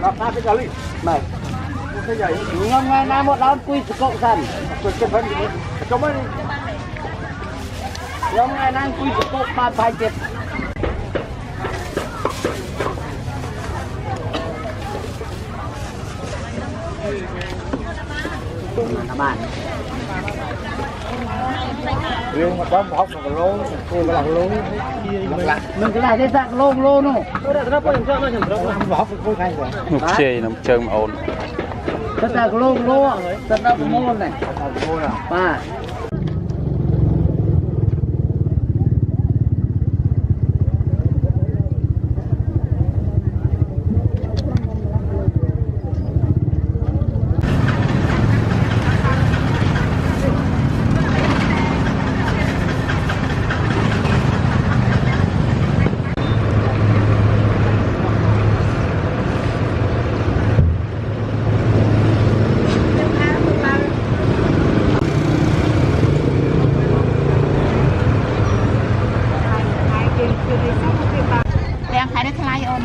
Nó cái gì? Mày. Cái gì? Ngâm ngay na một đón quy cộng thần. Cái phân gì? Cho mấy đi. Ngâm ngay na quy cộng ba phải chết. Bạn riêng mà có một hộp là lô, cô là lô. mình cái này đây dạng lô lô nó. Ngục chê nằm chơi mà ồn. Tất cả lô lô, tất cả môn này. Ba. đang khai nó khai ôn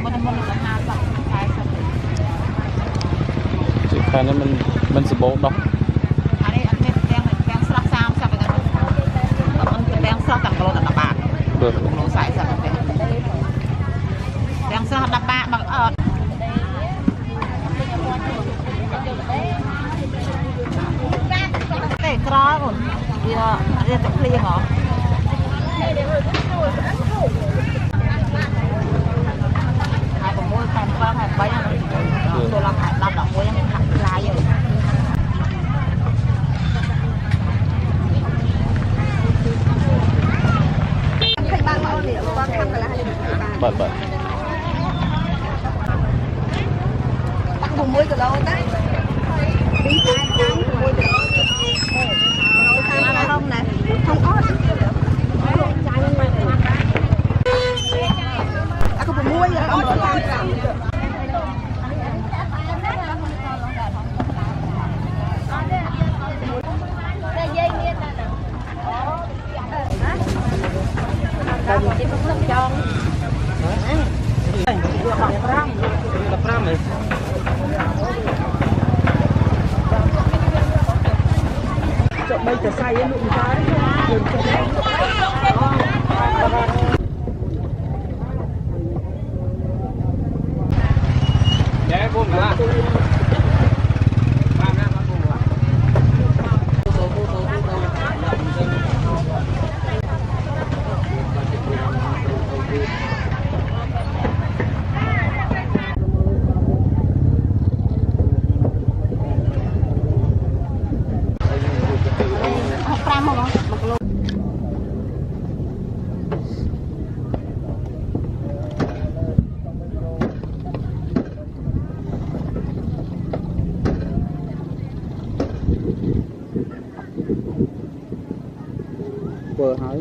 một là hai bọc khai xong chỉ khai nó mình sẽ bố đó ở đây anh đang sắp sao sắp cái anh đang sắp tầm lô là bạn được lô sải sắp đang sắp đập bạ bằng cái cỏ rồi đi tập liên hả hai con môi thành ba thành bay tôi làm đọc môi em thẳng lại rồi bạn tắt vùng mũi từ đâu đấy đi tay mũi từ đâu không nè không có aku bermuai ya chợ bây giờ say ấy lụm ra Dạ, buông cả. Vừa hỏi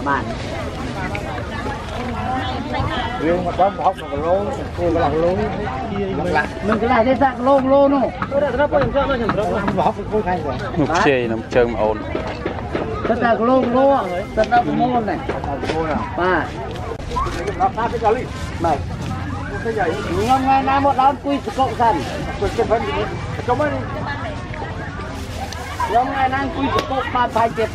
bạn Riêng mà có một hộp là lô, cô là lô. mình cái này đây dạng lô lô nó. Một hộp cô khai rồi. ngục chê nằm chơi mà ồn. Tất cả lô lô, tất cả môn này. Ba. Nó cái gì? Mày. Cái gì? Ngâm ngay na một đón quy cộng thần. Cái phân gì? Cho mấy đi. Ngâm ngay na quy cộng ba phải chết.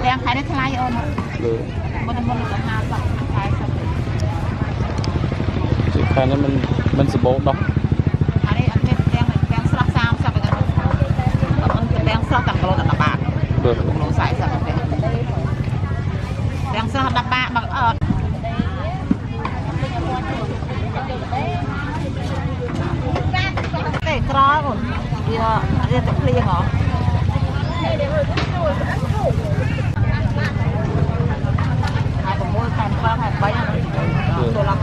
Đang khai đấy khai ôn Ừ. mình là hai dòng khai xong Chứ khai nó mình sẽ bố đó. anh ấy anh đang sắp sao sắp cái anh đang sắp tầm lô tầm bạc Được. lô sải sắp cái đang sắp đập bạc bằng cái cỏ rồi dia tập liền hả hai con môi thành ba thành bay tôi làm